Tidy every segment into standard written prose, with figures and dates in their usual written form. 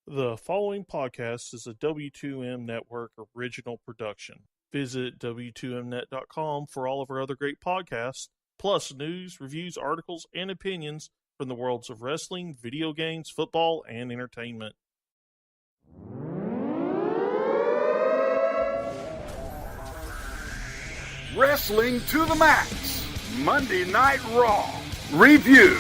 The following podcast is a W2M Network original production. Visit W2Mnet.com for all of our other great podcasts, plus news, reviews, articles, and opinions from the worlds of wrestling, video games, football, and entertainment. Wrestling to the Max, Monday Night Raw, Review.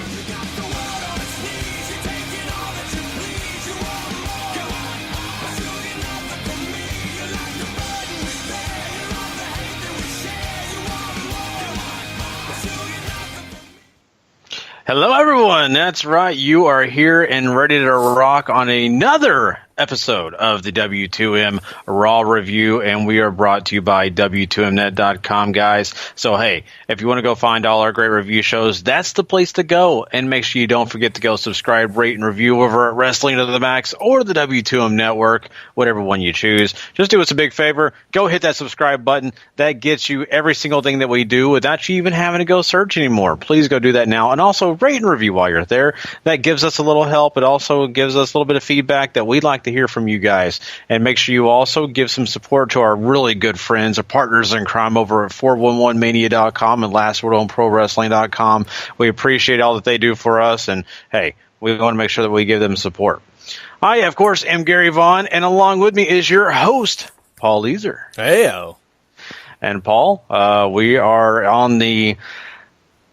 Hello, everyone. That's right. You are here and ready to rock on another episode of the W2M Raw Review, and we are brought to you by W2Mnet.com, guys. So, hey, if you want to go find all our great review shows, that's the place to go. And make sure you don't forget to go subscribe, rate, and review over at Wrestling to the Max or the W2M Network, whatever one you choose. Just do us a big favor. Go hit that subscribe button. That gets you every single thing that we do without you even having to go search anymore. Please go do that now. And also rate and review while you're there. That gives us a little help. It also gives us a little bit of feedback that we'd like to hear from you guys. And make sure you also give some support to our really good friends or partners in crime over at 411mania.com and lastwordonprowrestling.com. We appreciate all that they do for us, and hey, we want to make sure that we give them support. I, of course, am Gary Vaughan, and along with me is your host, Paul Leazar. Heyo. And Paul, we are on the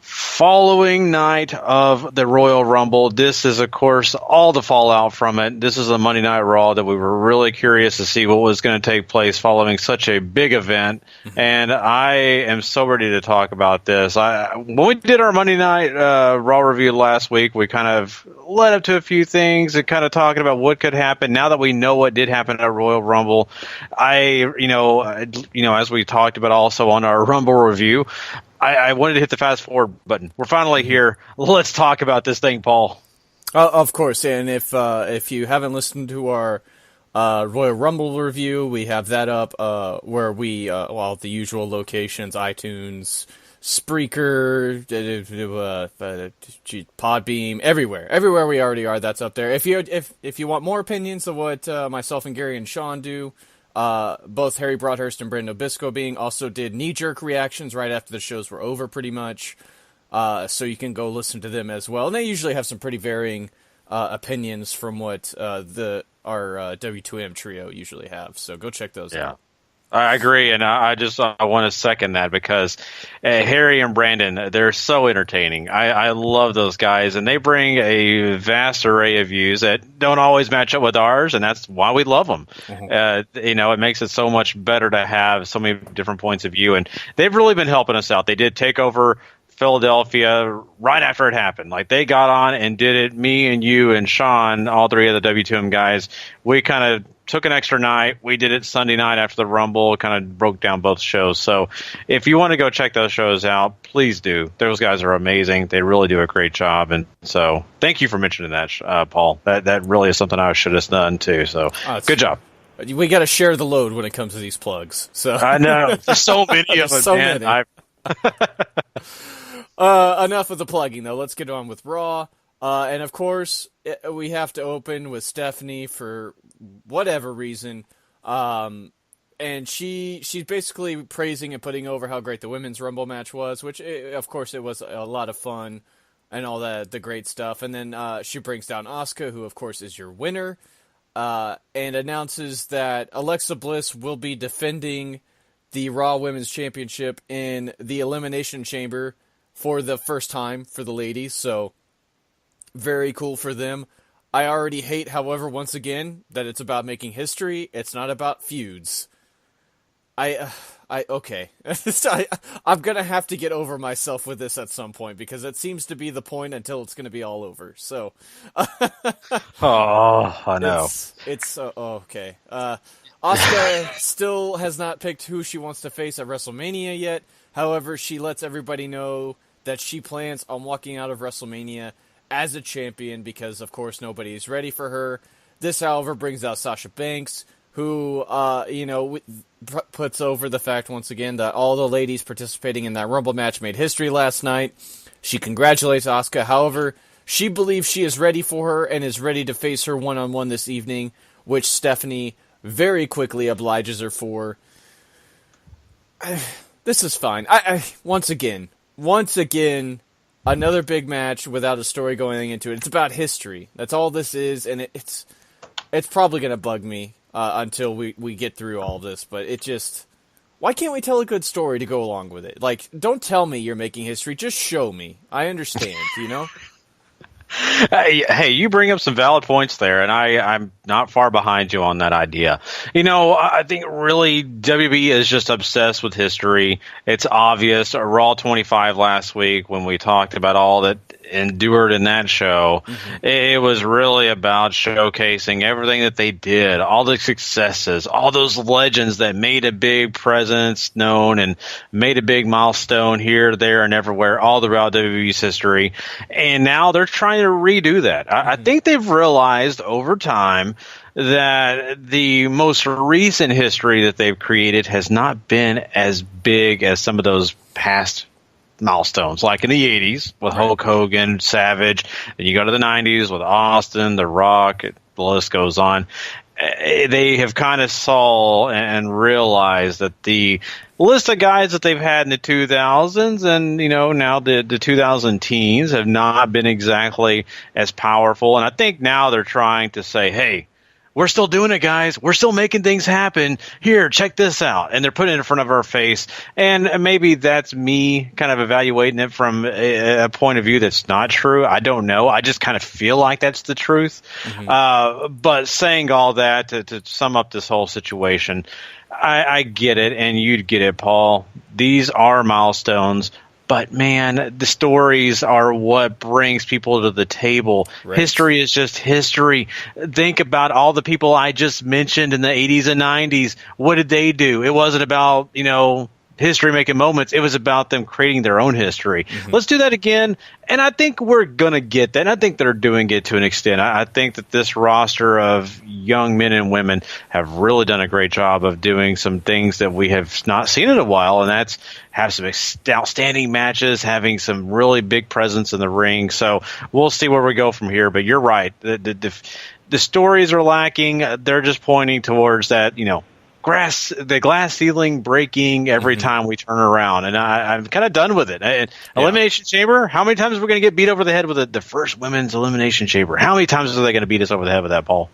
following night of the Royal Rumble. This is, of course, all the fallout from it. This is a Monday Night Raw that we were really curious to see what was going to take place following such a big event. And I am so ready to talk about this. When we did our Monday Night Raw review last week, we kind of led up to a few things and kind of talking about what could happen. Now that we know what did happen at Royal Rumble, as we talked about also on our Rumble review, I wanted to hit the fast forward button. We're finally here. Let's talk about this thing, Paul. Of course, and if you haven't listened to our Royal Rumble review, we have that up where we the usual locations: iTunes, Spreaker, Podbeam, everywhere we already are. That's up there. If you want more opinions of what myself and Gary and Sean do. Both Harry Broadhurst and Brandon Obisco also did knee-jerk reactions right after the shows were over, pretty much. So you can go listen to them as well. And they usually have some pretty varying opinions from what our W2M trio usually have. So go check those out. I agree, and I want to second that because Harry and Brandon, they're so entertaining. I love those guys, and they bring a vast array of views that don't always match up with ours, and that's why we love them. Mm-hmm. It makes it so much better to have so many different points of view, and they've really been helping us out. They did take over Philadelphia right after it happened. Like, they got on and did it. Me and you and Sean, all three of the W2M guys, we kind of took an extra night. We did it Sunday night after the Rumble, kind of broke down both shows. So if you want to go check those shows out, please do. Those guys are amazing. They really do a great job. And so thank you for mentioning that, Paul. That really is something I should have done too. So good job. We got to share the load when it comes to these plugs. So I know. There's so many of them, man. Enough of the plugging, though. Let's get on with Raw. And, of course, we have to open with Stephanie for whatever reason. And she's basically praising and putting over how great the Women's Rumble match was, which, of course, it was a lot of fun and all the great stuff. And then she brings down Asuka, who, of course, is your winner, and announces that Alexa Bliss will be defending the Raw Women's Championship in the Elimination Chamber for the first time for the ladies, so very cool for them. I already hate, however, once again, that it's about making history. It's not about feuds. Okay. I'm gonna have to get over myself with this at some point, because it seems to be the point until it's gonna be all over, so. Oh, I know. It's okay. Asuka still has not picked who she wants to face at WrestleMania yet. However, she lets everybody know that she plans on walking out of WrestleMania as a champion because, of course, nobody is ready for her. This, however, brings out Sasha Banks, who, puts over the fact, once again, that all the ladies participating in that Rumble match made history last night. She congratulates Asuka. However, She believes she is ready for her and is ready to face her one-on-one this evening, which Stephanie very quickly obliges her for. This is fine. Once again, another big match without a story going into it. It's about history. That's all this is, and it's probably going to bug me until we get through all this, but it just... Why can't we tell a good story to go along with it? Like, don't tell me you're making history, just show me. I understand, you know? Hey, you bring up some valid points there, and I'm not far behind you on that idea. You know, I think really WB is just obsessed with history. It's obvious. Raw 25 last week, when we talked about all that endured in that show, it was really about showcasing everything that they did, all the successes, all those legends that made a big presence known and made a big milestone here, there, and everywhere, all throughout WWE's history. And now they're trying to redo that. I think they've realized over time that the most recent history that they've created has not been as big as some of those past milestones, like in the 80s with Hulk Hogan, Savage, and you go to the 90s with Austin, The Rock, the list goes on. They have kind of saw and realized that the list of guys that they've had in the 2000s and, you know, now the 2000 teens have not been exactly as powerful. And I think now they're trying to say, hey, we're still doing it, guys. We're still making things happen. Here, check this out. And they're putting it in front of our face. And maybe that's me kind of evaluating it from a point of view that's not true. I don't know. I just kind of feel like that's the truth. But saying all that to sum up this whole situation, I get it, and you'd get it, Paul. These are milestones. But, man, the stories are what brings people to the table. Right. History is just history. Think about all the people I just mentioned in the 80s and 90s. What did they do? It wasn't about, you know, history making moments. It was about them creating their own history. Let's do that again. And I think we're going to get that. And I think they're doing it to an extent. I think that this roster of young men and women have really done a great job of doing some things that we have not seen in a while. And that's have some outstanding matches, having some really big presence in the ring. So we'll see where we go from here. But you're right. The stories are lacking. They're just pointing towards that, you know, the glass ceiling breaking every time we turn around, and I'm kind of done with it. Elimination Chamber, how many times are we going to get beat over the head with the first women's Elimination Chamber? How many times are they going to beat us over the head with that, Paul?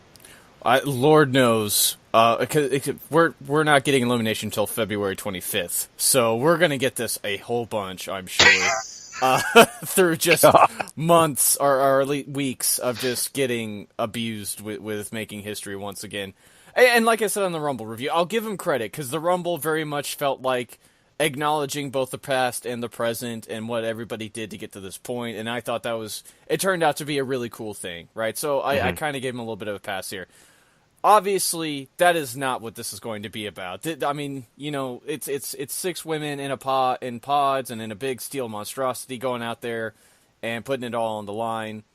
Lord knows. We're not getting Elimination until February 25th, so we're going to get this a whole bunch, I'm sure. Through just months or weeks of just getting abused with making history once again. And like I said on the Rumble review, I'll give him credit, because the Rumble very much felt like acknowledging both the past and the present and what everybody did to get to this point, and I thought it turned out to be a really cool thing, right? So I kind of gave him a little bit of a pass here. Obviously, that is not what this is going to be about. I mean, you know, it's 6 women in pods and in a big steel monstrosity going out there and putting it all on the line.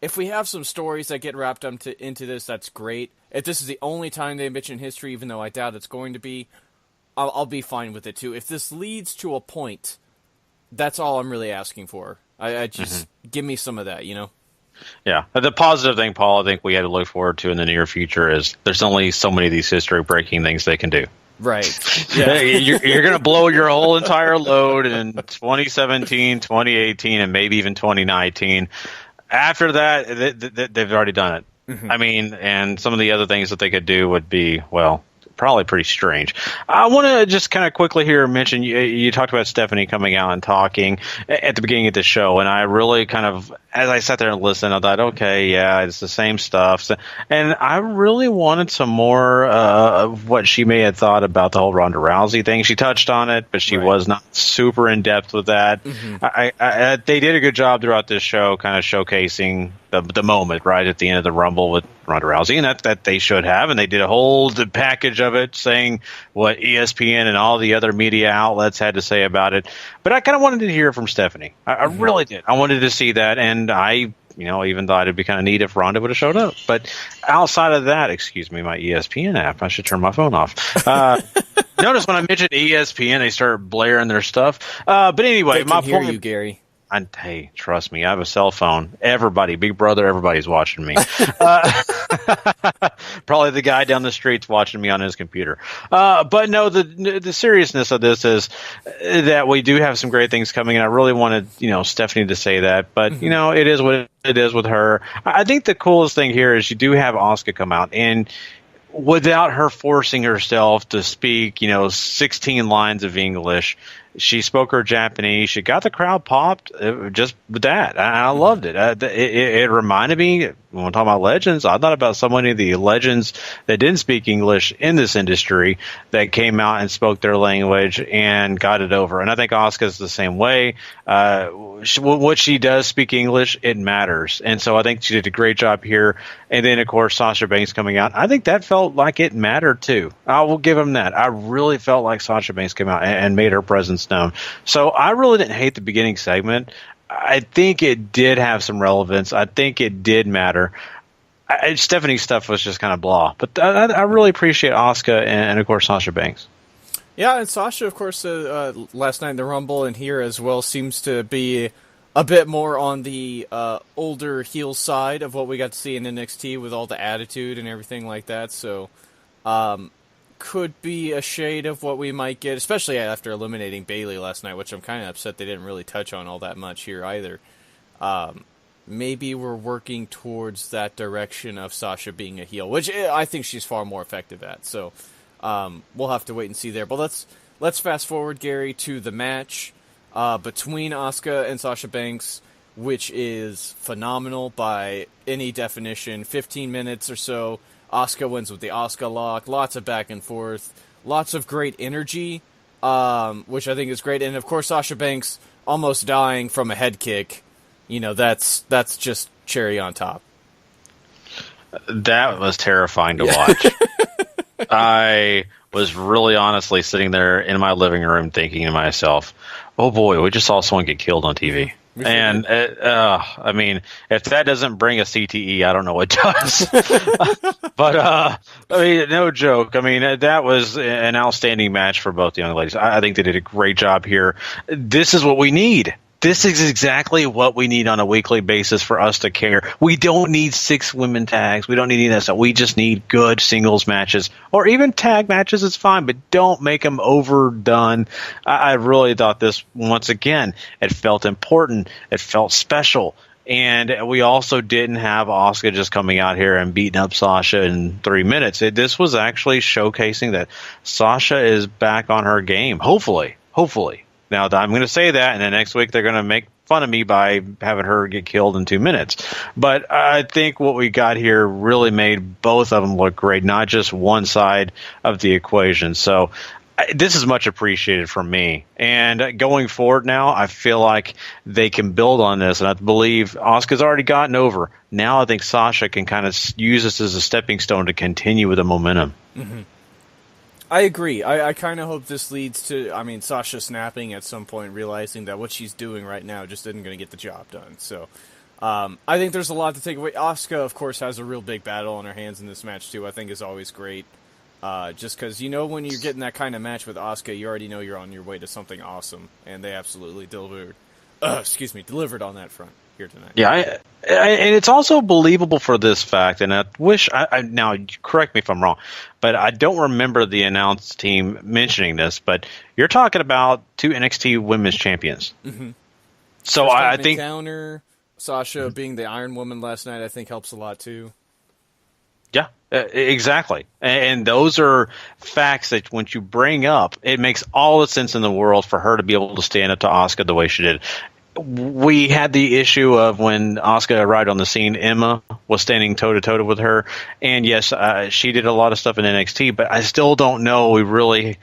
If we have some stories that get wrapped up into this, that's great. If this is the only time they mention history, even though I doubt it's going to be, I'll be fine with it too. If this leads to a point, that's all I'm really asking for. I just give me some of that, you know? Yeah. The positive thing, Paul, I think we have to look forward to in the near future is there's only so many of these history-breaking things they can do. Right. Yeah. You're going to blow your whole entire load in 2017, 2018, and maybe even 2019. After that, they've already done it. I mean, and some of the other things that they could do would be, well, probably pretty strange. I want to just kind of quickly here mention, you talked about Stephanie coming out and talking at the beginning of the show, and I really kind of, as I sat there and listened, I thought, okay, yeah, it's the same stuff. And I really wanted some more of what she may have thought about the whole Ronda Rousey thing. She touched on it, but she was not super in-depth with that. They did a good job throughout this show kind of showcasing the moment right at the end of the Rumble with Ronda Rousey, and that they should have, and they did a whole package of it saying what ESPN and all the other media outlets had to say about it. But I kind of wanted to hear from Stephanie. I really did. I wanted to see that, and I even thought it'd be kind of neat if Ronda would have showed up. But outside of that, excuse me, my ESPN app, I should turn my phone off. Notice when I mentioned ESPN, they started blaring their stuff. But anyway, my point. Hear you, Gary. Hey, trust me, I have a cell phone. Everybody, Big Brother, everybody's watching me. Probably the guy down the street's watching me on his computer. But no, the seriousness of this is that we do have some great things coming, and I really wanted, Stephanie to say that. But, it is what it is with her. I think the coolest thing here is you do have Asuka come out, and without her forcing herself to speak, 16 lines of English, she spoke her Japanese. She got the crowd popped just with that. I loved it. It reminded me, when we're talking about legends, I thought about so many of the legends that didn't speak English in this industry that came out and spoke their language and got it over. And I think Asuka's the same way. What she does speak English, it matters. And so I think she did a great job here. And then, of course, Sasha Banks coming out. I think that felt like it mattered, too. I will give him that. I really felt like Sasha Banks came out and made her presence known. So I really didn't hate the beginning segment. I think it did have some relevance. I think it did matter. Stephanie's stuff was just kind of blah. But I really appreciate Asuka and, of course, Sasha Banks. Yeah, and Sasha, of course, last night in the Rumble and here as well seems to be a bit more on the older heel side of what we got to see in NXT with all the attitude and everything like that. So, could be a shade of what we might get, especially after eliminating Bayley last night, which I'm kind of upset they didn't really touch on all that much here either. Maybe we're working towards that direction of Sasha being a heel, which I think she's far more effective at. So we'll have to wait and see there. But let's fast forward, Gary, to the match between Asuka and Sasha Banks, which is phenomenal by any definition. 15 minutes or so. Asuka wins with the Asuka lock. Lots of back and forth. Lots of great energy, which I think is great. And, of course, Sasha Banks almost dying from a head kick. That's just cherry on top. That was terrifying to watch. I was really honestly sitting there in my living room thinking to myself, oh, boy, we just saw someone get killed on TV. And, I mean, if that doesn't bring a CTE, I don't know what does. But, I mean, no joke. I mean, that was an outstanding match for both young ladies. I think they did a great job here. This is what we need. This is exactly what we need on a weekly basis for us to care. We don't need 6 women tags. We don't need any of that stuff. We just need good singles matches or even tag matches. It's fine, but don't make them overdone. I really thought this, once again, it felt important. It felt special. And we also didn't have Asuka just coming out here and beating up Sasha in 3 minutes. This was actually showcasing that Sasha is back on her game. Hopefully. Now, I'm going to say that, and then next week they're going to make fun of me by having her get killed in 2 minutes. But I think what we got here really made both of them look great, not just one side of the equation. So this is much appreciated from me. And going forward now, I feel like they can build on this, and I believe Asuka's already gotten over. Now I think Sasha can kind of use this as a stepping stone to continue with the momentum. Mm-hmm. I agree. I kind of hope this leads to, Sasha snapping at some point, realizing that what she's doing right now just isn't going to get the job done. So I think there's a lot to take away. Asuka, of course, has a real big battle on her hands in this match, too. I think is always great. Just because, when you're getting that kind of match with Asuka, you already know you're on your way to something awesome. And they absolutely delivered on that front here tonight. Yeah, and it's also believable for this fact, and I wish, now correct me if I'm wrong, but I don't remember the announce team mentioning this, but you're talking about 2 NXT women's champions. Mm-hmm. So I think encounter Sasha being the Iron Woman last night, I think helps a lot too. Yeah, exactly. And those are facts that once you bring up, it makes all the sense in the world for her to be able to stand up to Asuka the way she did. We had the issue of when Asuka arrived on the scene, Emma was standing toe-to-toe with her. And yes, she did a lot of stuff in NXT, but I still don't know we really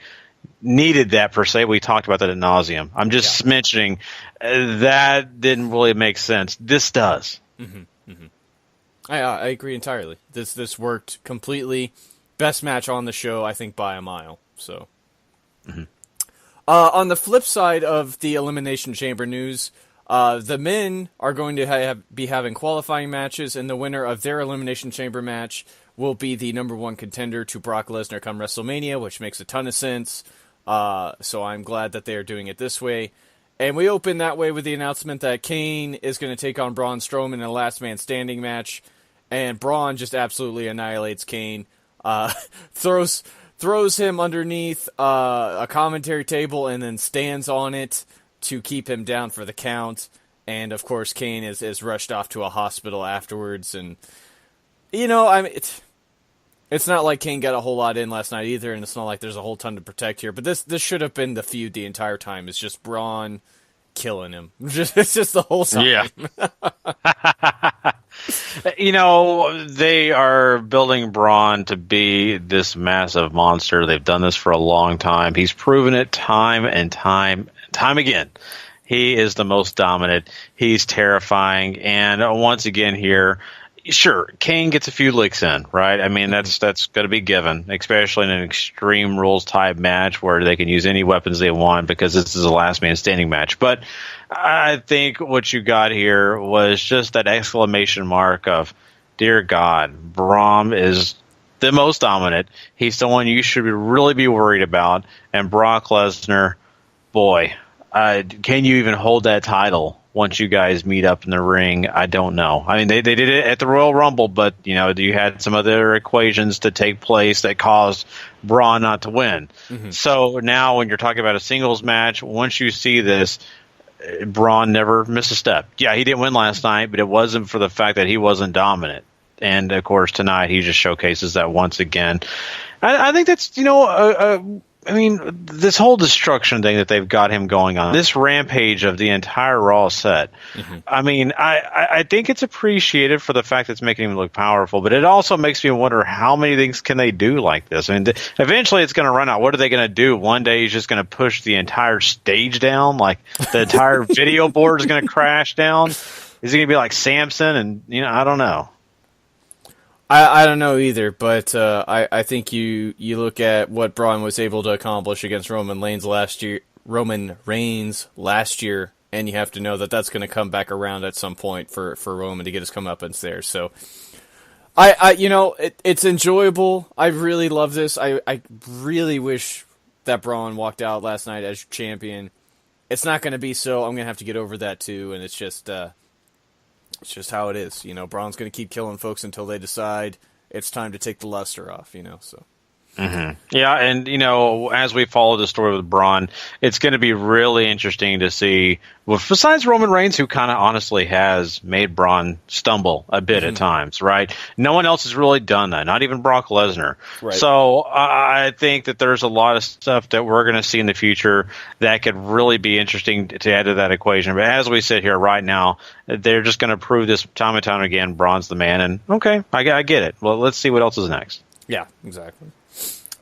needed that per se. We talked about that ad nauseum. I'm just mentioning that didn't really make sense. This does. Mm-hmm. Mm-hmm. I agree entirely. This worked completely. Best match on the show, I think, by a mile. So. Mm-hmm. On the flip side of the Elimination Chamber news, the men are going to be having qualifying matches, and the winner of their Elimination Chamber match will be the number 1 contender to Brock Lesnar come WrestleMania, which makes a ton of sense. So I'm glad that they are doing it this way. And we open that way with the announcement that Kane is going to take on Braun Strowman in a last man standing match. And Braun just absolutely annihilates Kane. Throws him underneath a commentary table and then stands on it to keep him down for the count. And, of course, Kane is rushed off to a hospital afterwards. And, it's not like Kane got a whole lot in last night either, and it's not like there's a whole ton to protect here. But this should have been the feud the entire time. It's just Braun killing him. It's just the whole time. Yeah. They are building Braun to be this massive monster. They've done this for a long time. He's proven it time and time again. He is the most dominant. He's terrifying. And once again here, sure, Kane gets a few licks in, right? I mean, that's going to be given, especially in an Extreme Rules type match where they can use any weapons they want because this is a last man standing match. But I think what you got here was just that exclamation mark of, dear God, Braun is the most dominant. He's the one you should really be worried about. And Brock Lesnar, boy, can you even hold that title once you guys meet up in the ring? I don't know. I mean, they did it at the Royal Rumble, but, you had some other equations to take place that caused Braun not to win. Mm-hmm. So now when you're talking about a singles match, once you see this, Braun never missed a step. Yeah, he didn't win last night, but it wasn't for the fact that he wasn't dominant. And, of course, tonight he just showcases that once again. I think that's, this whole destruction thing that they've got him going on, this rampage of the entire Raw set, mm-hmm. I think it's appreciated for the fact that it's making him look powerful, but it also makes me wonder how many things can they do like this? I mean, eventually it's going to run out. What are they going to do? One day he's just going to push the entire stage down, like the entire video board is going to crash down? Is he going to be like Samson? And, I don't know. I don't know either, but I think you look at what Braun was able to accomplish against Roman Reigns last year, and you have to know that that's going to come back around at some point for Roman to get his comeuppance there. So, it's enjoyable. I really love this. I really wish that Braun walked out last night as champion. It's not going to be so. I'm going to have to get over that too, and it's just how it is. Braun's going to keep killing folks until they decide it's time to take the luster off, so. Mm-hmm. Yeah, and, as we follow the story with Braun, it's going to be really interesting to see, besides Roman Reigns, who kind of honestly has made Braun stumble a bit at times, right? No one else has really done that, not even Brock Lesnar. Right. So I think that there's a lot of stuff that we're going to see in the future that could really be interesting to add to that equation. But as we sit here right now, they're just going to prove this time and time again, Braun's the man, and okay, I get it. Well, let's see what else is next. Yeah, exactly.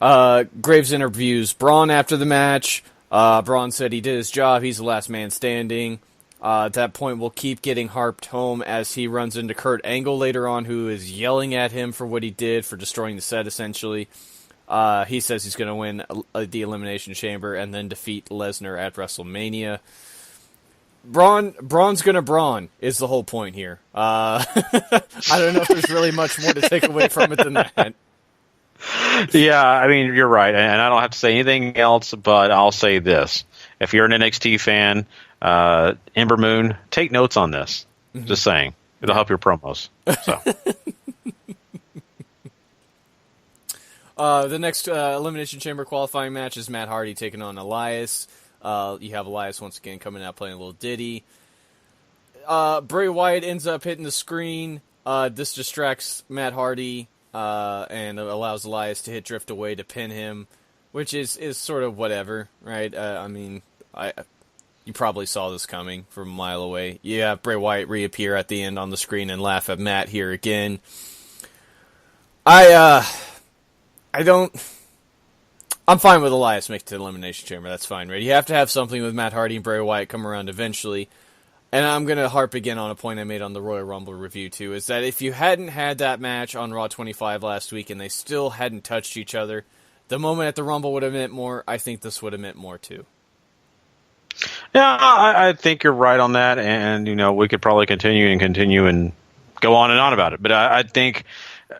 Graves interviews Braun after the match. Braun said he did his job. He's the last man standing. At that point, we'll keep getting harped home as he runs into Kurt Angle later on, who is yelling at him for what he did, for destroying the set, essentially. He says he's going to win the Elimination Chamber and then defeat Lesnar at WrestleMania. Braun's gonna Braun is the whole point here. I don't know if there's really much more to take away from it than that. Yeah, I mean, you're right, and I don't have to say anything else, but I'll say this. If you're an NXT fan, Ember Moon, take notes on this. Mm-hmm. Just saying. It'll help your promos. So. The next Elimination Chamber qualifying match is Matt Hardy taking on Elias. You have Elias once again coming out playing a little ditty. Bray Wyatt ends up hitting the screen. This distracts Matt Hardy. And allows Elias to hit Drift Away to pin him, which is sort of whatever, right? You probably saw this coming from a mile away. Yeah, Bray Wyatt reappear at the end on the screen and laugh at Matt here again. I'm fine with Elias making it to the Elimination Chamber. That's fine, right? You have to have something with Matt Hardy and Bray Wyatt come around eventually. And I'm going to harp again on a point I made on the Royal Rumble review, too, is that if you hadn't had that match on Raw 25 last week and they still hadn't touched each other, the moment at the Rumble would have meant more. I think this would have meant more, too. Yeah, I think you're right on that, and, we could probably continue and go on and on about it. But I think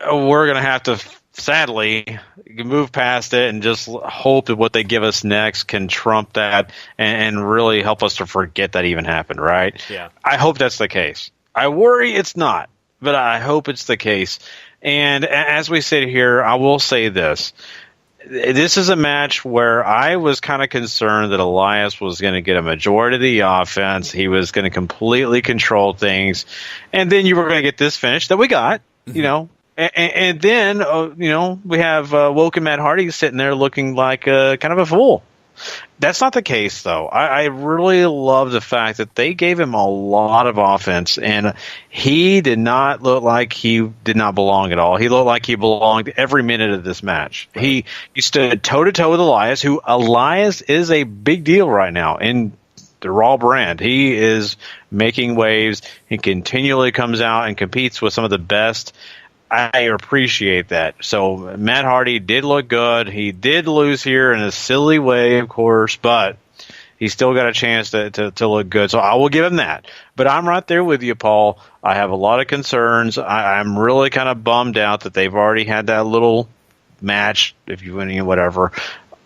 we're going to have to sadly, you can move past it and just hope that what they give us next can trump that and really help us to forget that even happened, right? Yeah. I hope that's the case. I worry it's not, but I hope it's the case. And as we sit here, I will say this. This is a match where I was kind of concerned that Elias was going to get a majority of the offense. He was going to completely control things. And then you were going to get this finish that we got, you know. And then, we have Woken Matt Hardy sitting there looking like kind of a fool. That's not the case, though. I really love the fact that they gave him a lot of offense, and he did not look like he did not belong at all. He looked like he belonged every minute of this match. Right. He stood toe-to-toe with Elias, who Elias is a big deal right now in the Raw brand. He is making waves. He continually comes out and competes with some of the best. I appreciate that. So Matt Hardy did look good. He did lose here in a silly way, of course, but he still got a chance to look good. So I will give him that. But I'm right there with you, Paul. I have a lot of concerns. I'm really kind of bummed out that they've already had that little match, if you whatever.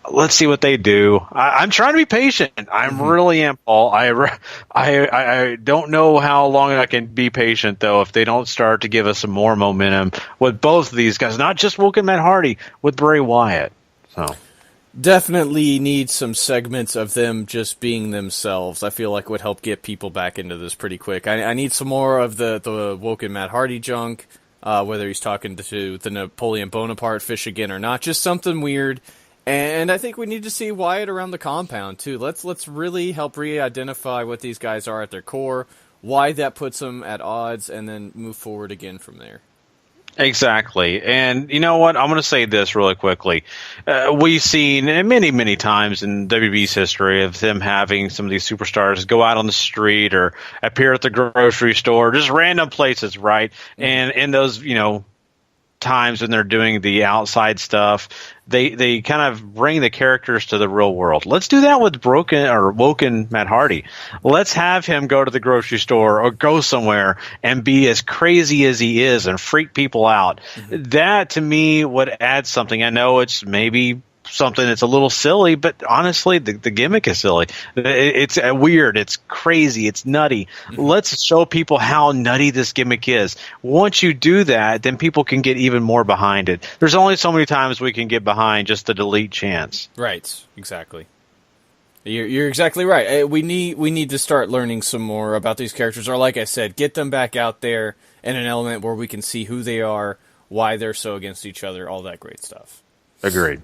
Let's see what they do. I'm trying to be patient. I really am, Paul. I don't know how long I can be patient, though, if they don't start to give us some more momentum with both of these guys, not just Woken Matt Hardy, with Bray Wyatt. So definitely need some segments of them just being themselves. I feel like would help get people back into this pretty quick. I need some more of the Woken Matt Hardy junk, whether he's talking to the Napoleon Bonaparte fish again or not. Just something weird. And I think we need to see Wyatt around the compound, too. Let's really help re-identify what these guys are at their core, why that puts them at odds, and then move forward again from there. Exactly. And you know what? I'm going to say this really quickly. We've seen many, many times in WWE's history of them having some of these superstars go out on the street or appear at the grocery store, just random places, right? And in those, times when they're doing the outside stuff, they kind of bring the characters to the real world. Let's do that with Woken Matt Hardy. Let's have him go to the grocery store or go somewhere and be as crazy as he is and freak people out. That to me would add something. I know it's maybe something that's a little silly, but honestly, the gimmick is silly. It's weird. It's crazy. It's nutty. Let's show people how nutty this gimmick is. Once you do that, then people can get even more behind it. There's only so many times we can get behind just the delete chance. Right. Exactly. You're exactly right. We need to start learning some more about these characters, or like I said, get them back out there in an element where we can see who they are, why they're so against each other, all that great stuff. Agreed.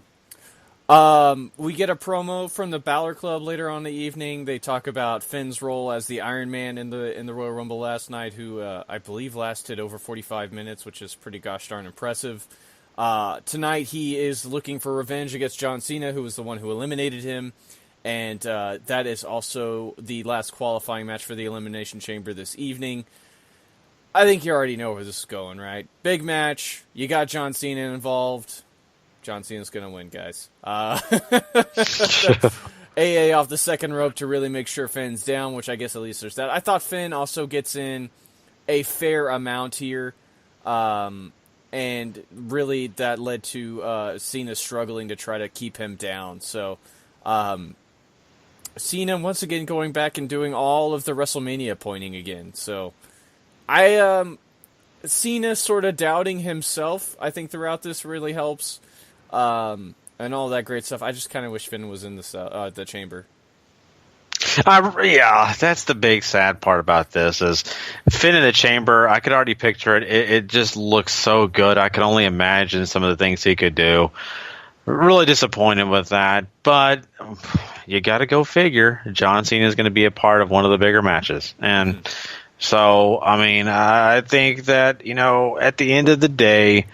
We get a promo from the Balor Club later on in the evening. They talk about Finn's role as the Iron Man in the Royal Rumble last night, who I believe lasted over 45 minutes, which is pretty gosh darn impressive. Tonight he is looking for revenge against John Cena, who was the one who eliminated him, and that is also the last qualifying match for the Elimination Chamber this evening. I think you already know where this is going, right? Big match. You got John Cena involved. John Cena's going to win, guys. AA off the second rope to really make sure Finn's down, which I guess at least there's that. I thought Finn also gets in a fair amount here, and really that led to Cena struggling to try to keep him down. So Cena, once again, going back and doing all of the WrestleMania pointing again. So Cena sort of doubting himself, I think, throughout this really helps. And all that great stuff. I just kind of wish Finn was in the chamber. Yeah, that's the big sad part about this is Finn in the chamber. I could already picture it. It just looks so good. I could only imagine some of the things he could do. Really disappointed with that, but you got to go figure. John Cena is going to be a part of one of the bigger matches, and so I mean, I think that at the end of the day,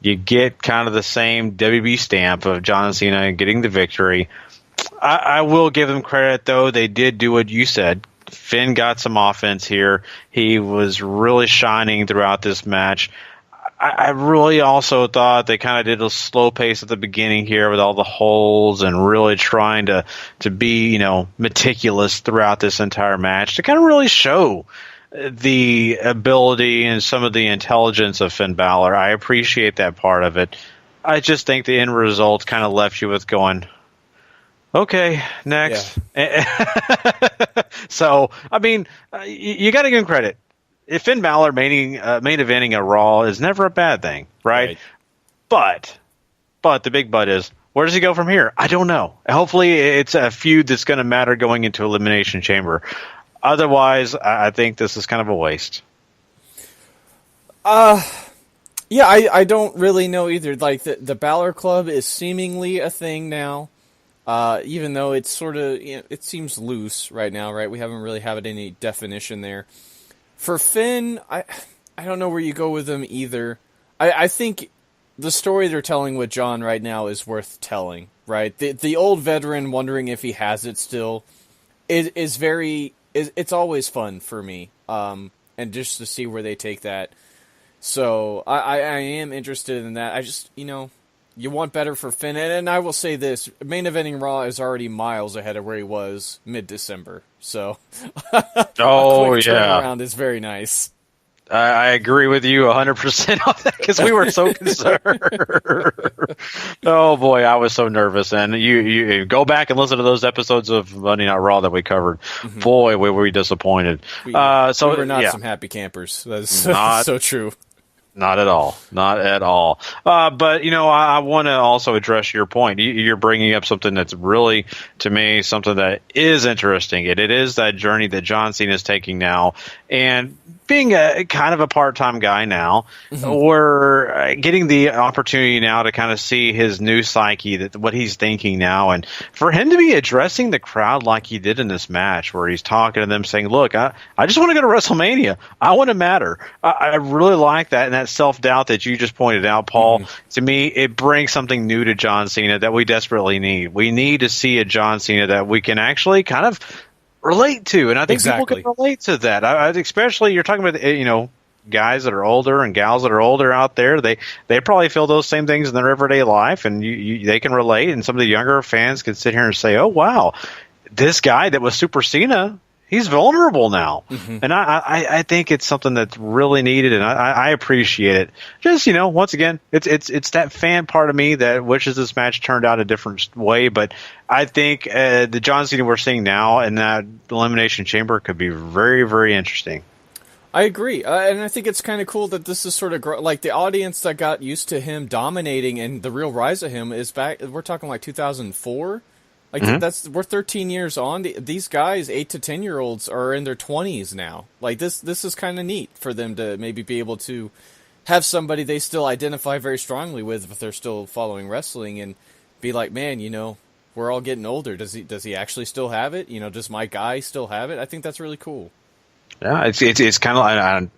you get kind of the same WB stamp of John Cena getting the victory. I will give them credit, though. They did do what you said. Finn got some offense here. He was really shining throughout this match. I really also thought they kind of did a slow pace at the beginning here with all the holes and really trying to be, meticulous throughout this entire match to kind of really show the ability and some of the intelligence of Finn Balor. I appreciate that part of it. I just think the end result kind of left you with going, okay, next. Yeah. So, I mean, you got to give him credit. If Finn Balor main eventing a Raw is never a bad thing, right? But the big but is, where does he go from here? I don't know. Hopefully it's a feud that's going to matter going into Elimination Chamber. Otherwise, I think this is kind of a waste. Yeah, I don't really know either. Like, the Balor Club is seemingly a thing now, even though it's sort of, it seems loose right now, right? We haven't really had any definition there. For Finn, I don't know where you go with him either. I think the story they're telling with John right now is worth telling, right? The old veteran wondering if he has it still it's always fun for me, and just to see where they take that. So I am interested in that. I just, you want better for Finn. And I will say this, main eventing Raw is already miles ahead of where he was mid-December. So a quick turnaround is very nice. I agree with you 100% on that because we were so concerned. Oh boy, I was so nervous. And you go back and listen to those episodes of Monday Night Raw that we covered. Mm-hmm. Boy, were we disappointed. We were not some happy campers. That's so true. Not at all. Not at all. But, I want to also address your point. You're bringing up something that's really, to me, something that is interesting. It is that journey that John Cena is taking now. And being a kind of a part-time guy now, mm-hmm. we're getting the opportunity now to kind of see his new psyche, what he's thinking now. And for him to be addressing the crowd like he did in this match, where he's talking to them saying, look, I just want to go to WrestleMania. I want to matter. I really like that. And that self-doubt that you just pointed out, Paul, mm-hmm. to me, it brings something new to John Cena that we desperately need. We need to see a John Cena that we can actually kind of relate to, and I think people can relate to that. Especially, you're talking about, guys that are older and gals that are older out there. They probably feel those same things in their everyday life, and they can relate. And some of the younger fans can sit here and say, "Oh, wow, this guy that was Super Cena, he's vulnerable now." Mm-hmm. And I think it's something that's really needed, and I appreciate it. Just, once again, it's that fan part of me that wishes this match turned out a different way. But I think the John Cena we're seeing now in that Elimination Chamber could be very, very interesting. I agree, and I think it's kind of cool that this is sort of like the audience that got used to him dominating, and the real rise of him is back. We're talking like 2004. Like, mm-hmm. We're 13 years on. These guys, 8 to 10-year-olds, are in their 20s now. Like, this is kind of neat for them to maybe be able to have somebody they still identify very strongly with if they're still following wrestling, and be like, man, we're all getting older. Does he actually still have it? Does my guy still have it? I think that's really cool. Yeah, it's kind of like,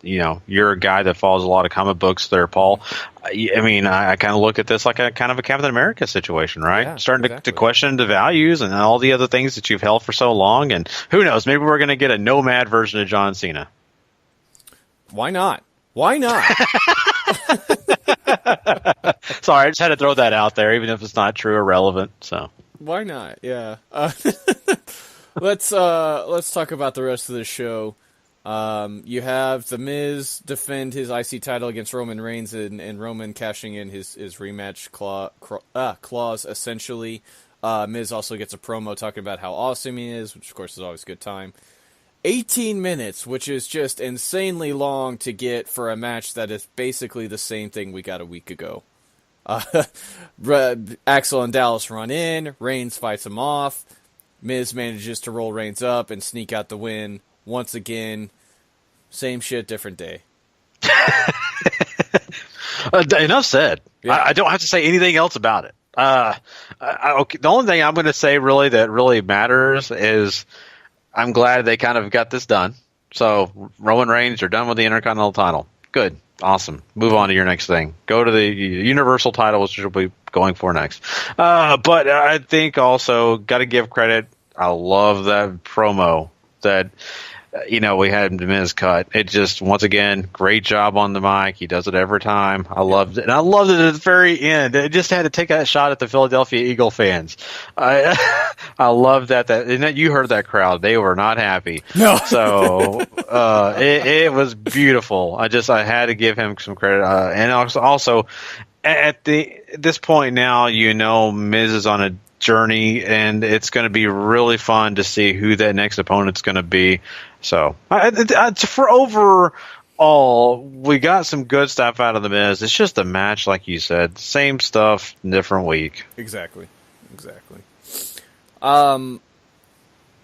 you're a guy that follows a lot of comic books there, Paul. I mean, I kind of look at this like a kind of a Captain America situation, right? Yeah, starting to question the values and all the other things that you've held for so long. And who knows, maybe we're going to get a nomad version of John Cena. Why not? Why not? Sorry, I just had to throw that out there, even if it's not true or relevant. So why not? Yeah. Let's talk about the rest of the show. You have The Miz defend his IC title against Roman Reigns, and Roman cashing in his rematch clause, essentially. Miz also gets a promo talking about how awesome he is, which of course is always a good time. 18 minutes, which is just insanely long to get for a match that is basically the same thing we got a week ago. Axel and Dallas run in, Reigns fights him off, Miz manages to roll Reigns up and sneak out the win. Once again, same shit, different day. Enough said. Yeah. I don't have to say anything else about it. Okay, the only thing I'm going to say that really matters is I'm glad they kind of got this done. So Roman Reigns, you're done with the Intercontinental title. Good. Awesome. Move on to your next thing. Go to the Universal title, which you'll be going for next. But I think also got to give credit. I love that promo that we had The Miz cut. It just, once again, great job on the mic. He does it every time. I loved it. And I loved it at the very end. It just had to take that shot at the Philadelphia Eagle fans. I love that. And you heard that crowd. They were not happy. No. So it was beautiful. I had to give him some credit. And also, at this point now, Miz is on a journey, and it's going to be really fun to see who that next opponent's going to be. So, for overall, we got some good stuff out of the Miz. It's just a match, like you said, same stuff, different week. Exactly.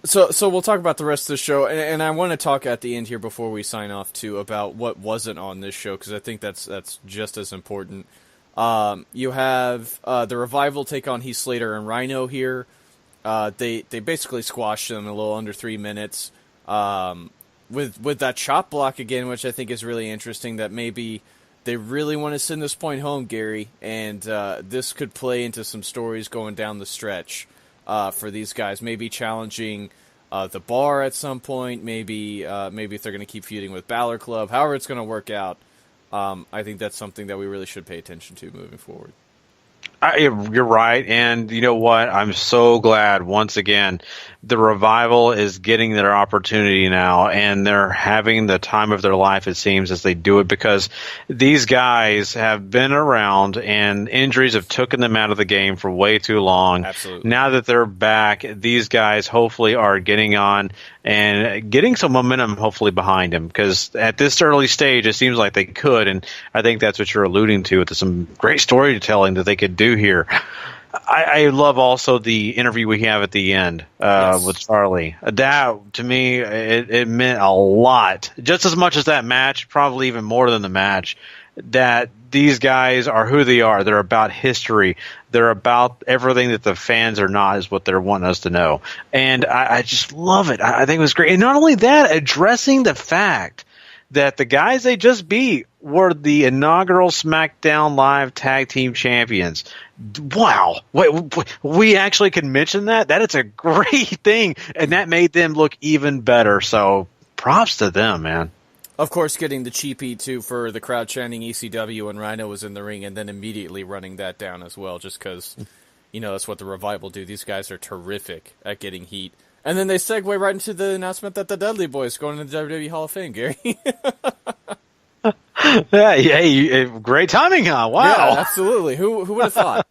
So we'll talk about the rest of the show, and I want to talk at the end here before we sign off too about what wasn't on this show, because I think that's just as important. You have the Revival take on Heath Slater and Rhino here. They basically squashed them in a little under 3 minutes with that chop block again, which I think is really interesting. That maybe they really want to send this point home, Gary, and this could play into some stories going down the stretch for these guys. Maybe challenging the Bar at some point. Maybe if they're going to keep feuding with Balor Club. However it's going to work out. I think that's something that we really should pay attention to moving forward. You're right, and you know what? I'm so glad, once again, the Revival is getting their opportunity now, and they're having the time of their life, it seems, as they do it, because these guys have been around, and injuries have taken them out of the game for way too long. Absolutely. Now that they're back, these guys hopefully are getting on and getting some momentum, hopefully, behind them, because at this early stage, it seems like they could, and I think that's what you're alluding to, with some great storytelling that they could do here. I love also the interview we have at the end with Charlie. That, to me, it meant a lot. Just as much as that match, probably even more than the match, that these guys are who they are. They're about history. They're about everything that the fans are not, is what they're wanting us to know. And I just love it. I think it was great. And not only that, addressing the fact that the guys they just beat were the inaugural SmackDown Live Tag Team Champions. Wow. We actually can mention that? That is a great thing, and that made them look even better. So props to them, man. Of course, getting the cheapie, too, for the crowd chanting ECW when Rhino was in the ring, and then immediately running that down as well, just because, that's what the Revival do. These guys are terrific at getting heat. And then they segue right into the announcement that the Dudley Boys going into the WWE Hall of Fame, Gary. Yeah, great timing, huh? Wow. Yeah, absolutely. Who would have thought?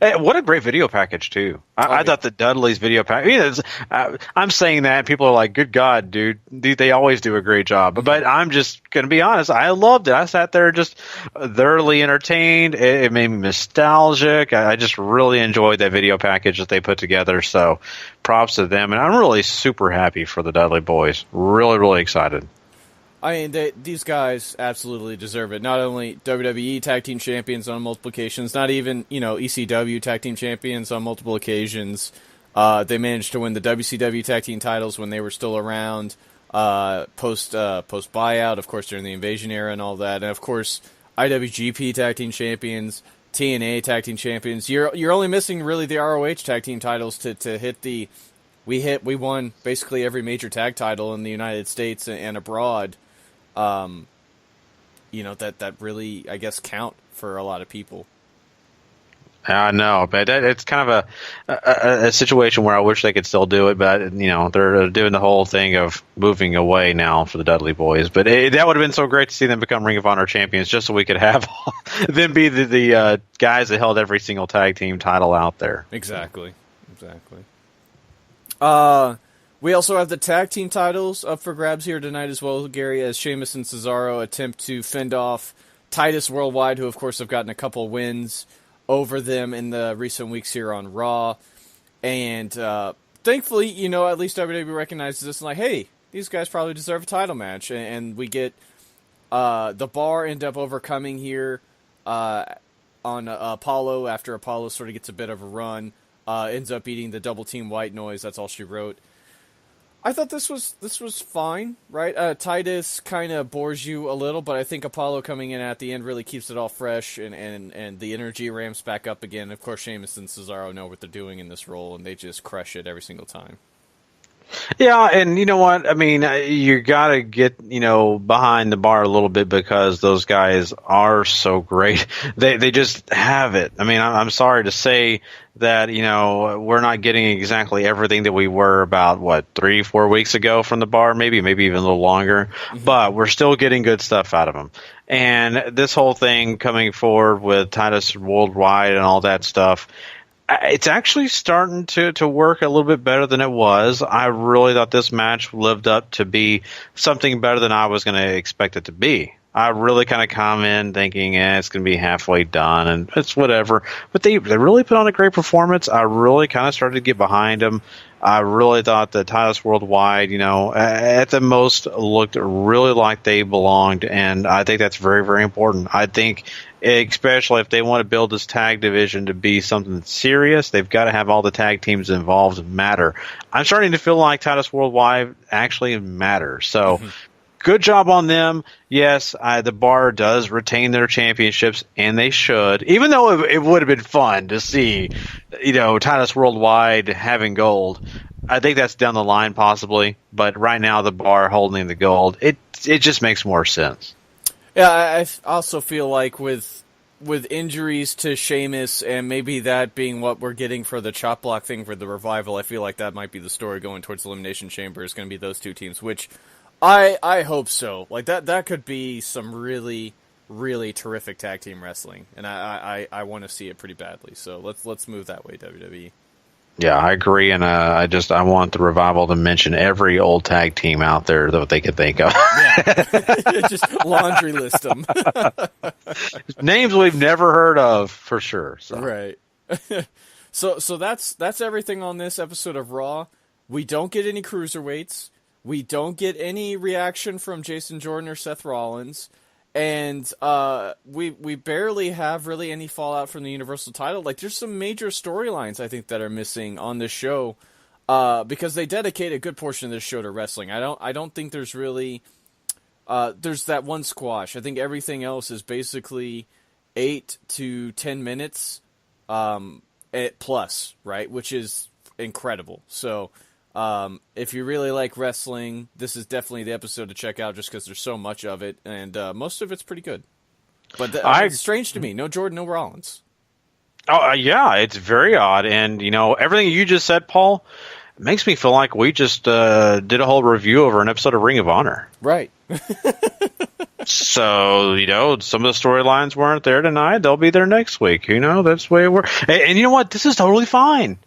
Hey, what a great video package, too. I thought the Dudley's video package, I'm saying that, people are like, good God, dude. They always do a great job. But I'm just going to be honest, I loved it. I sat there just thoroughly entertained. It made me nostalgic. I just really enjoyed that video package that they put together. So props to them. And I'm really super happy for the Dudley Boys. Really, really excited. I mean, these guys absolutely deserve it. Not only WWE Tag Team Champions on multiple occasions, not even, ECW Tag Team Champions on multiple occasions. They managed to win the WCW Tag Team titles when they were still around, post buyout, of course, during the Invasion era and all that. And, of course, IWGP Tag Team Champions, TNA Tag Team Champions. You're only missing, really, the ROH Tag Team titles to hit the... We won basically every major tag title in the United States and abroad. That really, I guess, count for a lot of people. I know, but it's kind of a situation where I wish they could still do it, but they're doing the whole thing of moving away now for the Dudley Boys. But that would have been so great to see them become Ring of Honor champions, just so we could have them be the guys that held every single tag team title out there. Exactly. We also have the tag team titles up for grabs here tonight as well, Gary, as Sheamus and Cesaro attempt to fend off Titus Worldwide, who, of course, have gotten a couple wins over them in the recent weeks here on Raw. And thankfully, at least WWE recognizes this and like, hey, these guys probably deserve a title match. And we get the Bar end up overcoming here on Apollo after Apollo sort of gets a bit of a run. Ends up beating the Double Team White Noise. That's all she wrote. I thought this was fine, right? Titus kind of bores you a little, but I think Apollo coming in at the end really keeps it all fresh, and the energy ramps back up again. Of course, Sheamus and Cesaro know what they're doing in this role, and they just crush it every single time. Yeah, and you know what? I mean, you got to get, behind the bar a little bit because those guys are so great. They just have it. I mean, I'm sorry to say that, we're not getting exactly everything that we were about, 3-4 weeks ago from the bar, maybe even a little longer, but we're still getting good stuff out of them. And this whole thing coming forward with Titus Worldwide and all that stuff, it's actually starting to work a little bit better than it was. I really thought this match lived up to be something better than I was going to expect it to be. I really kind of come in thinking, it's going to be halfway done, and it's whatever. But they really put on a great performance. I really kind of started to get behind them. I really thought that Titus Worldwide, at the most looked really like they belonged, and I think that's very, very important. I think especially if they want to build this tag division to be something that's serious, they've got to have all the tag teams involved matter. I'm starting to feel like Titus Worldwide actually matters. So good job on them. Yes, the bar does retain their championships, and they should. Even though it would have been fun to see, Titus Worldwide having gold. I think that's down the line possibly, but right now the bar holding the gold, it just makes more sense. Yeah, I also feel like with injuries to Sheamus and maybe that being what we're getting for the chop block thing for the revival, I feel like that might be the story going towards Elimination Chamber is going to be those two teams, which I hope so. Like that could be some really, really terrific tag team wrestling, and I want to see it pretty badly. So let's move that way, WWE. Yeah, I agree, and I want the revival to mention every old tag team out there that they could think of. Yeah, just laundry list them. Names we've never heard of for sure. So. Right. So that's everything on this episode of Raw. We don't get any cruiserweights. We don't get any reaction from Jason Jordan or Seth Rollins. And we barely have really any fallout from the Universal title. Like, there's some major storylines, I think, that are missing on this show because they dedicate a good portion of this show to wrestling. I don't think there's really there's that one squash. I think everything else is basically 8 to 10 minutes plus, right? Which is incredible. So if you really like wrestling, this is definitely the episode to check out just because there's so much of it, and most of it's pretty good. But it's strange to me. No Jordan, no Rollins. Oh, yeah, it's very odd. And, everything you just said, Paul, makes me feel like we just did a whole review over an episode of Ring of Honor. Right. So, some of the storylines weren't there tonight. They'll be there next week. That's the way it works. And you know what? This is totally fine.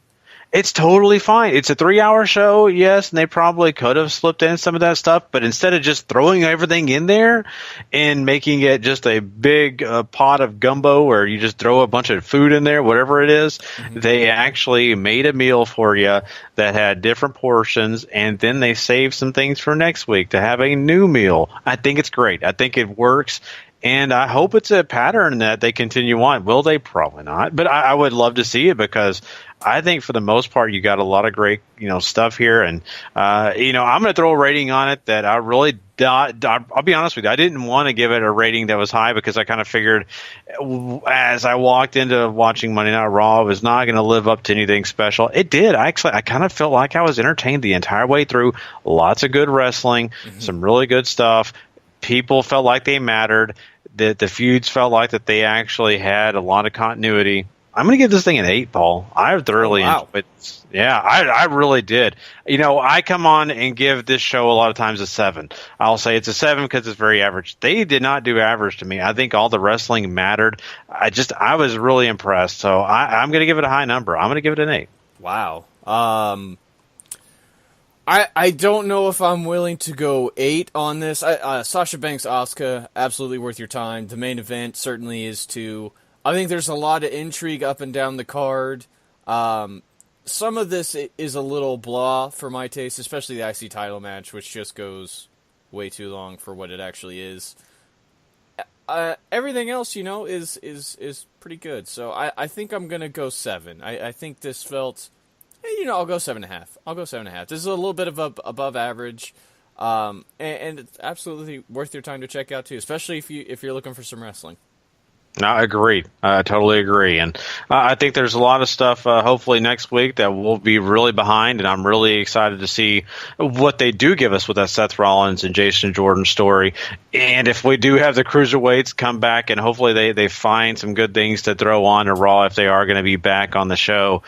It's totally fine. It's a 3-hour show, yes, and they probably could have slipped in some of that stuff, but instead of just throwing everything in there and making it just a big pot of gumbo where you just throw a bunch of food in there, whatever it is, they actually made a meal for you that had different portions, and then they saved some things for next week to have a new meal. I think it's great. I think it works. And I hope it's a pattern that they continue on. Will they? Probably not. But I would love to see it because I think for the most part you got a lot of great stuff here. And I'm going to throw a rating on it that I really I'll be honest with you. I didn't want to give it a rating that was high because I kind of figured as I walked into watching Monday Night Raw, it was not going to live up to anything special. It did. I kind of felt like I was entertained the entire way through. Lots of good wrestling, some really good stuff. People felt like they mattered. The feuds felt like that they actually had a lot of continuity. I'm going to give this thing an 8, Paul. I thoroughly enjoyed it. Yeah, I really did. I come on and give this show a lot of times a 7. I'll say it's a 7 because it's very average. They did not do average to me. I think all the wrestling mattered. I was really impressed. So I'm going to give it a high number. I'm going to give it an 8. Wow. I don't know if I'm willing to go 8 on this. Sasha Banks, Asuka, absolutely worth your time. The main event certainly is too. I think there's a lot of intrigue up and down the card. Some of this is a little blah for my taste, especially the IC title match, which just goes way too long for what it actually is. Everything else, is pretty good. So I think I'm gonna go 7. I think this felt. I'll go 7.5. This is a little bit of above average, and it's absolutely worth your time to check out too, especially if you're looking for some wrestling. I agree. I totally agree. And I think there's a lot of stuff, hopefully next week, that we'll be really behind. And I'm really excited to see what they do give us with that Seth Rollins and Jason Jordan story. And if we do have the cruiserweights come back, and hopefully they find some good things to throw on to Raw if they are going to be back on the show.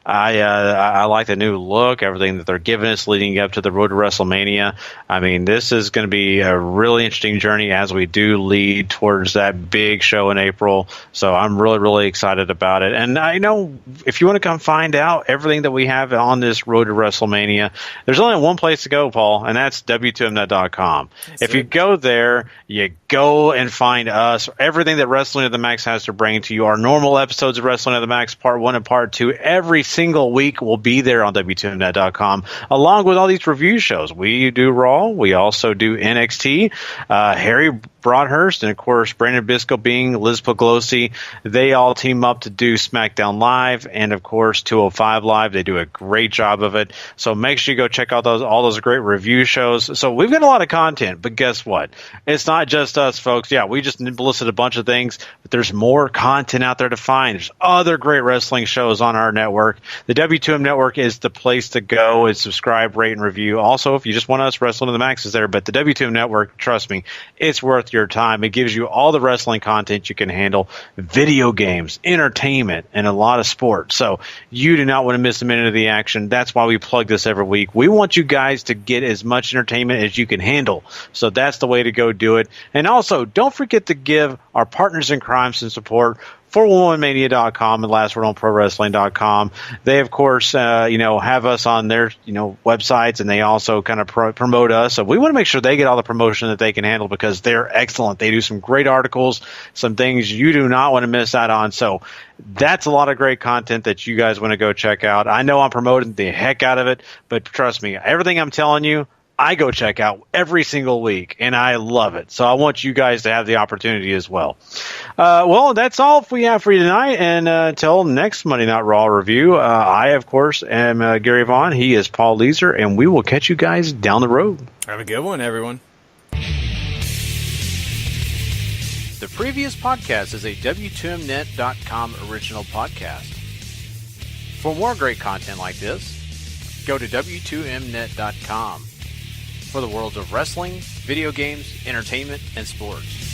I like the new look, everything that they're giving us leading up to the road to WrestleMania. I mean, this is going to be a really interesting journey as we do lead towards that big show in April. So I'm really, really excited about it. And I know if you want to come find out everything that we have on this road to WrestleMania, there's only one place to go, Paul, and that's W2Mnet.com. If you go there, you go and find us. Everything that Wrestling at the Max has to bring to you, our normal episodes of Wrestling at the Max, Part 1 and Part 2, every single week will be there on W2Mnet.com, along with all these review shows. We do Raw. We also do NXT. Harry Broadhurst and, of course, Brandon Bisco being Liz Puglisi. They all team up to do SmackDown Live and, of course, 205 Live. They do a great job of it. So make sure you go check out all those great review shows. So we've got a lot of content, but guess what? It's not just us, folks. Yeah, we just listed a bunch of things, but there's more content out there to find. There's other great wrestling shows on our network. The W2M Network is the place to go and subscribe, rate, and review. Also, if you just want us, Wrestling to the Max is there, but the W2M Network, trust me, it's worth your time. It gives you all the wrestling content you can handle, video games, entertainment, and a lot of sports. So you do not want to miss a minute of the action. That's why we plug this every week. We want you guys to get as much entertainment as you can handle. So that's the way to go do it. And also, don't forget to give our partners in crime some support. 411mania.com and lastwordonprowrestling.com. They, of course, have us on their, websites, and they also kind of promote us. So we want to make sure they get all the promotion that they can handle because they're excellent. They do some great articles, some things you do not want to miss out on. So that's a lot of great content that you guys want to go check out. I know I'm promoting the heck out of it, but trust me, everything I'm telling you, I go check out every single week, and I love it. So I want you guys to have the opportunity as well. Well, that's all we have for you tonight. And until next Monday Night Raw review, I, of course, am Gary Vaughan. He is Paul Leazar, and we will catch you guys down the road. Have a good one, everyone. The previous podcast is a W2Mnet.com original podcast. For more great content like this, go to W2Mnet.com. For the worlds of wrestling, video games, entertainment, and sports.